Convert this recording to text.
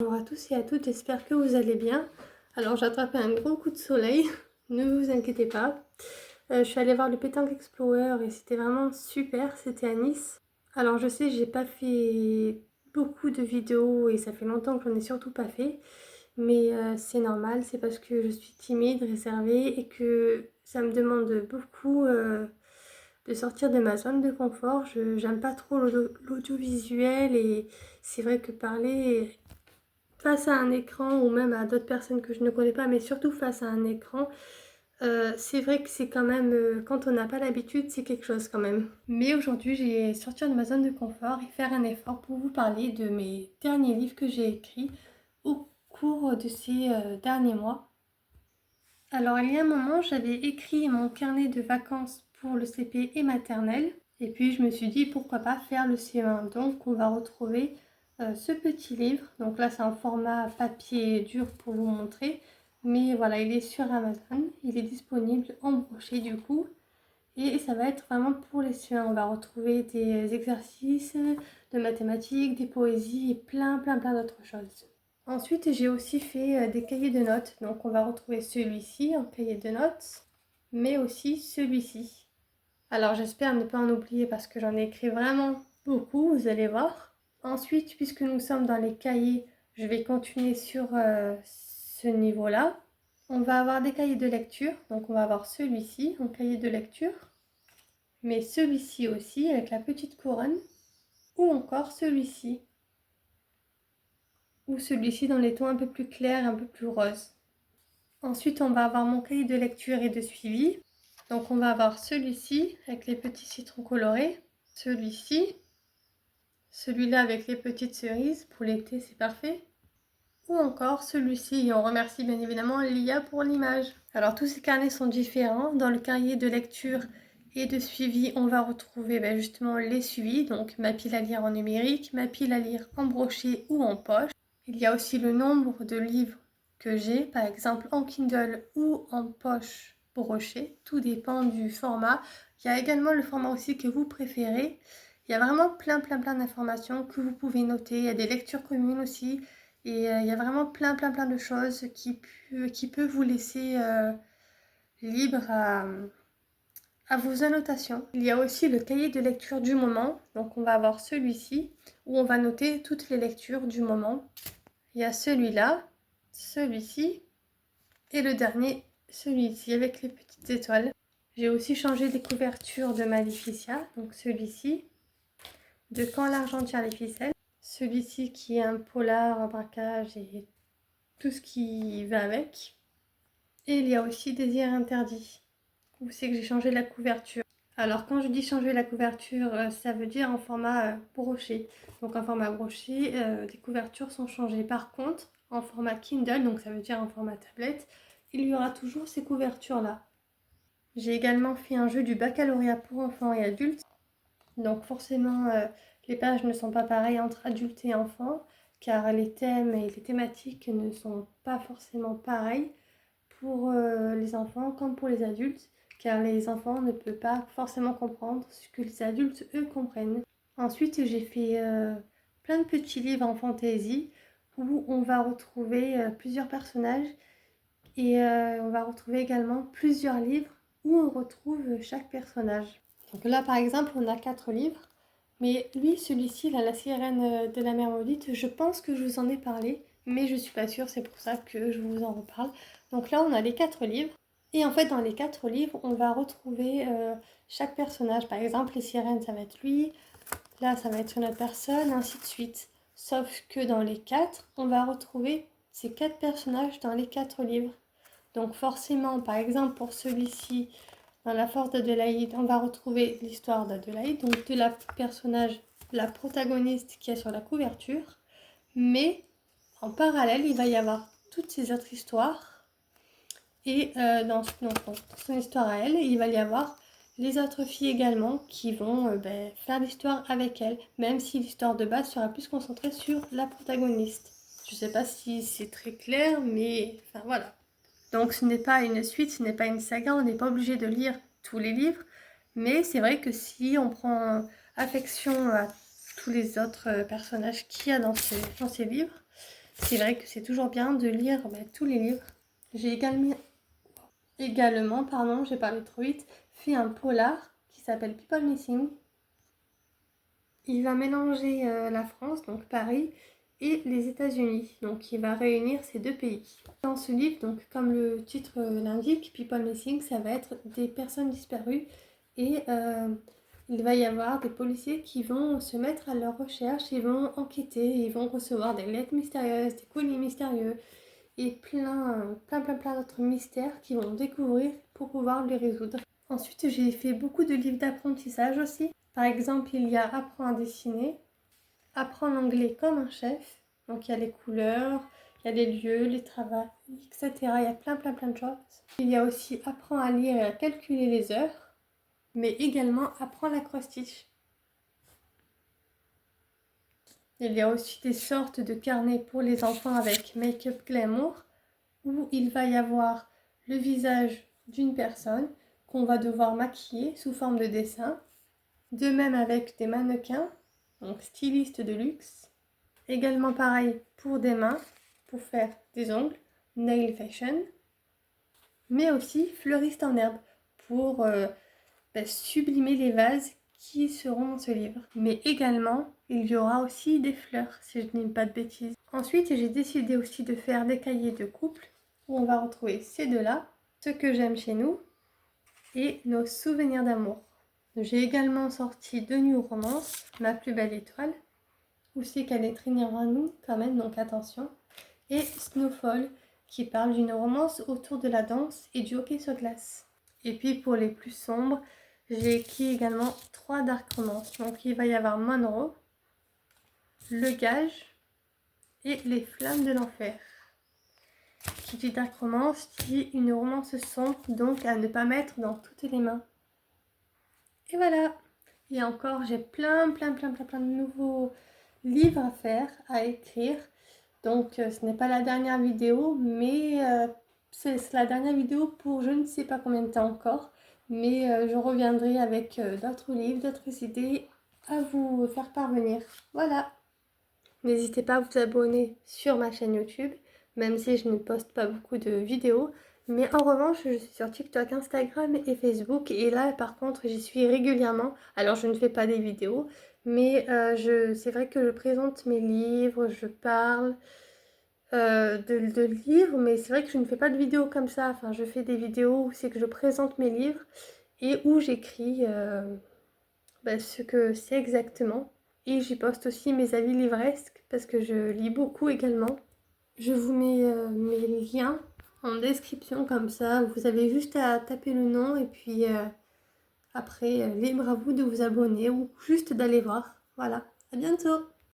Bonjour à tous et à toutes, j'espère que vous allez bien. Alors j'ai attrapé un gros coup de soleil, ne vous inquiétez pas. Je suis allée voir le Pétanque Explorer et c'était vraiment super, c'était à Nice. Alors je sais, j'ai pas fait beaucoup de vidéos et ça fait longtemps que j'en ai surtout pas fait. Mais c'est normal, c'est parce que je suis timide, réservée et que ça me demande beaucoup de sortir de ma zone de confort. J'aime pas trop l'audiovisuel et c'est vrai que parler face à un écran ou même à d'autres personnes que je ne connais pas, mais surtout face à un écran, c'est vrai que c'est quand même, quand on n'a pas l'habitude, c'est quelque chose quand même. Mais aujourd'hui, j'ai sorti de ma zone de confort et faire un effort pour vous parler de mes derniers livres que j'ai écrits au cours de ces derniers mois. Alors, il y a un moment, j'avais écrit mon carnet de vacances pour le CP et maternelle. Et puis, je me suis dit, pourquoi pas faire le CE1. Donc, on va retrouver ce petit livre. Donc là, c'est un format papier dur pour vous montrer. Mais voilà, il est sur Amazon. Il est disponible en brochet du coup. Et ça va être vraiment pour les CE1. On va retrouver des exercices de mathématiques, des poésies et plein d'autres choses. Ensuite, j'ai aussi fait des cahiers de notes. Donc, on va retrouver celui-ci en cahier de notes, mais aussi celui-ci. Alors, j'espère ne pas en oublier parce que j'en ai écrit vraiment beaucoup, vous allez voir. Ensuite, puisque nous sommes dans les cahiers, je vais continuer sur ce niveau-là. On va avoir des cahiers de lecture. Donc, on va avoir celui-ci en cahier de lecture, mais celui-ci aussi avec la petite couronne, ou encore celui-ci, ou celui-ci dans les tons un peu plus clairs, un peu plus roses. Ensuite, on va avoir mon cahier de lecture et de suivi. Donc, on va avoir celui-ci avec les petits citrons colorés, celui-ci, celui-là avec les petites cerises. Pour l'été, c'est parfait. Ou encore celui-ci, et on remercie bien évidemment l'IA pour l'image. Alors, tous ces carnets sont différents. Dans le cahier de lecture et de suivi, on va retrouver justement les suivis. Donc, ma pile à lire en numérique, ma pile à lire en broché ou en poche. Il y a aussi le nombre de livres que j'ai, par exemple en Kindle ou en poche brochée, tout dépend du format. Il y a également le format aussi que vous préférez. Il y a vraiment plein d'informations que vous pouvez noter. Il y a des lectures communes aussi. Et il y a vraiment plein de choses qui peuvent vous laisser libre à vos annotations. Il y a aussi le cahier de lecture du moment. Donc on va avoir celui-ci où on va noter toutes les lectures du moment. Il y a celui-là, celui-ci et le dernier, celui-ci avec les petites étoiles. J'ai aussi changé les couvertures de Maleficia, donc celui-ci, de Quand l'argent tire les ficelles, celui-ci qui est un polar, un braquage et tout ce qui va avec. Et il y a aussi Désir interdit. Vous savez que j'ai changé la couverture. Alors quand je dis changer la couverture, ça veut dire en format broché. Donc en format broché, les couvertures sont changées. Par contre, en format Kindle, donc ça veut dire en format tablette, il y aura toujours ces couvertures-là. J'ai également fait un jeu du baccalauréat pour enfants et adultes. Donc forcément, les pages ne sont pas pareilles entre adultes et enfants, car les thèmes et les thématiques ne sont pas forcément pareils pour les enfants comme pour les adultes, car les enfants ne peuvent pas forcément comprendre ce que les adultes, eux, comprennent. Ensuite, j'ai fait plein de petits livres en fantaisie où on va retrouver plusieurs personnages et on va retrouver également plusieurs livres où on retrouve chaque personnage. Donc là, par exemple, on a 4 livres. Mais lui, celui-ci, là, La sirène de la mer maudite, je pense que je vous en ai parlé, mais je suis pas sûre, c'est pour ça que je vous en reparle. Donc là, on a les 4 livres. Et en fait, dans les 4 livres, on va retrouver chaque personnage. Par exemple, les sirènes, ça va être lui. Là, ça va être une autre personne, ainsi de suite. Sauf que dans les 4, on va retrouver ces 4 personnages dans les 4 livres. Donc forcément, par exemple, pour celui-ci, dans La force d'Adélaïde, on va retrouver l'histoire d'Adélaïde, donc de la personnage, la protagoniste qui est sur la couverture. Mais en parallèle, il va y avoir toutes ces autres histoires. Et dans son histoire à elle, il va y avoir les autres filles également qui vont faire l'histoire avec elle, même si l'histoire de base sera plus concentrée sur la protagoniste. Je ne sais pas si c'est très clair, mais enfin voilà. Donc ce n'est pas une suite, ce n'est pas une saga, on n'est pas obligé de lire tous les livres, mais c'est vrai que si on prend affection à tous les autres personnages qu'il y a dans ces livres, C'est vrai que c'est toujours bien de lire tous les livres. J'ai également, pardon, j'ai parlé trop vite, fait un polar qui s'appelle People Missing. Il va mélanger la France, donc Paris, et les États-Unis. Donc il va réunir ces deux pays. Dans ce livre, donc comme le titre l'indique, People Missing, ça va être des personnes disparues et il va y avoir des policiers qui vont se mettre à leur recherche, ils vont enquêter, ils vont recevoir des lettres mystérieuses, des colis mystérieux et plein d'autres mystères qu'ils vont découvrir pour pouvoir les résoudre. Ensuite, j'ai fait beaucoup de livres d'apprentissage aussi. Par exemple, il y a Apprendre à dessiner, Apprendre l'anglais comme un chef. Donc il y a les couleurs, il y a les lieux, les travaux, etc. Il y a plein de choses. Il y a aussi Apprendre à lire et à calculer les heures, mais également Apprendre l'acrostiche. Il y a aussi des sortes de carnets pour les enfants avec Make-up Glamour, où il va y avoir le visage d'une personne qu'on va devoir maquiller sous forme de dessin. De même avec des mannequins, donc stylistes de luxe. Également pareil pour des mains, pour faire des ongles, nail fashion. Mais aussi fleuriste en herbe, pour sublimer les vases qui seront dans ce livre. Mais également, il y aura aussi des fleurs, si je ne dis pas de bêtises. Ensuite, j'ai décidé aussi de faire des cahiers de couple, où on va retrouver ces deux-là, ce que j'aime chez nous, et nos souvenirs d'amour. J'ai également sorti deux New Romance, Ma plus belle étoile, où c'est qu'elle est très à nous quand même, donc attention, et Snowfall, qui parle d'une romance autour de la danse et du hockey sur glace. Et puis pour les plus sombres, j'ai écrit également 3 dark romances. Donc il va y avoir Monroe, Le Gage et Les Flammes de l'Enfer. Qui dit dark romance dit une romance sombre, donc à ne pas mettre dans toutes les mains. Et voilà. Et encore, j'ai plein de nouveaux livres à faire, à écrire. Donc ce n'est pas la dernière vidéo, mais c'est la dernière vidéo pour je ne sais pas combien de temps encore. Mais je reviendrai avec d'autres livres, d'autres idées à vous faire parvenir. Voilà. N'hésitez pas à vous abonner sur ma chaîne YouTube, même si je ne poste pas beaucoup de vidéos. Mais en revanche, je suis sur TikTok, Instagram et Facebook. Et là, par contre, j'y suis régulièrement. Alors, je ne fais pas des vidéos, mais c'est vrai que je présente mes livres, je parle de livres. Mais c'est vrai que je ne fais pas de vidéos comme ça. Enfin, je fais des vidéos où c'est que je présente mes livres et où j'écris ce que c'est exactement. Et j'y poste aussi mes avis livresques parce que je lis beaucoup également. Je vous mets mes liens en description comme ça. Vous avez juste à taper le nom et puis après, libre à vous de vous abonner ou juste d'aller voir. Voilà, à bientôt!